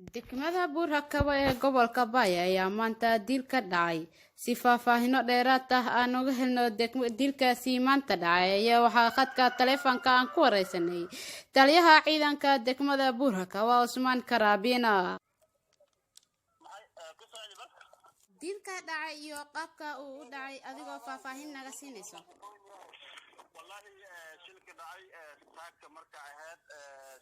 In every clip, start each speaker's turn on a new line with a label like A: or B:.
A: degmada Buur-Hakaba ee gobolka Bay ayaa maanta dil ka dhacay si faahfaahino dheeraad ah aan uga helno dilkaasi maanta dhacay ayaa waxaa khadka taleefanka aan ku wareysanay taliyaha ciidanka degmada Buur-Hakaba Usmaan Karaabina dilka dhacay iyo qaabka uu u dhacay adigoo faahfaahin naga siinayso
B: shilka dhacay saaka marka ahayd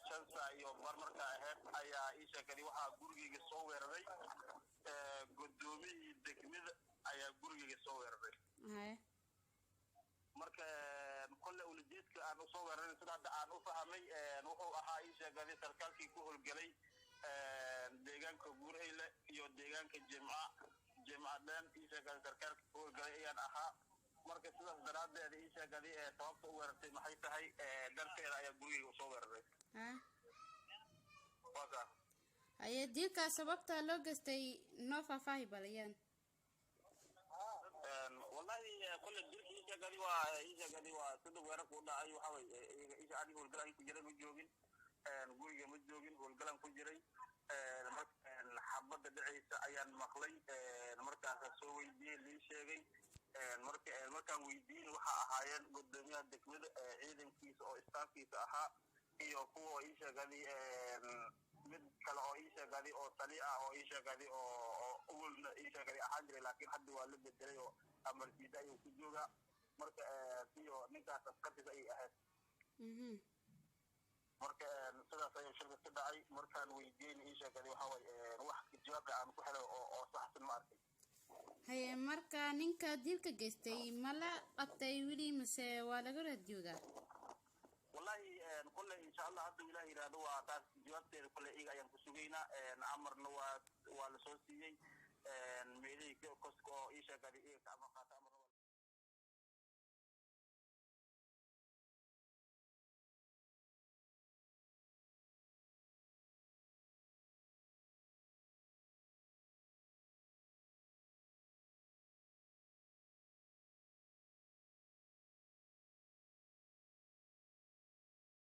B: shansa iyo bar marka ahayd ayaa sheekadii waxaa gurigeyga soo weeraray gudoomiyihii degmada ayaa gurigeyga soo weeraray marka kolle ulijeedka aan usoo weeraray sida hadda aan u fahamay wuxuu ahaa sheekadii sarkaalkii ku howlgalay deegaanka Buur-Eyle iyo deegaanka Jimcadan sheekadii sarkaalkii ku howlgalay ayaan ahaa marka sidaas daraadeed sheekadii sababta u weerartay maxay tahay darteeda ayaa gurigeyga soo weeraray
A: ayaa dilka sababta loo geystay noo faahfaahi balayaan
B: wallahi kullu dilkii sheekadii waa sida weerarku u dhacay waxa way aan howlgalan ku jiray ma joogin guriga ma joogin howlgalan ku jiray xabada dhacaysa ayaan maqlay markaas soo weydiiyay lii sheegay markaan weydiin waxa ahaayeen gudoomiyaha degmada ciidankiisa oo istaafkiisa ahaa iyo kuwa sheekadii mid kale oo sheekadii oo tali ah oo sheekadii oo awalna sheekadii ahaan jiray laakiin hadda waa la bedelay oo amarkiisa ayuu ku joogaa marka iyo ninkaas askartiisa ay ahayd marka sidaas ayuu shirka ka dhacay markaan weydiin sheekadii waxa way wax jawaab aan ku helay oo saxsan ma arkay
A: haye marka ninka dilka geystay mala qabtay wili mise waa laga raadiyoodaa
B: wallahi kullu insha Allah hadda ilaahay raado waa taas jawaabteeda kullu iyaga ayaan ku sugaynaa amarna waa la soo siiyay meelay kosko sheekadii iyaga ama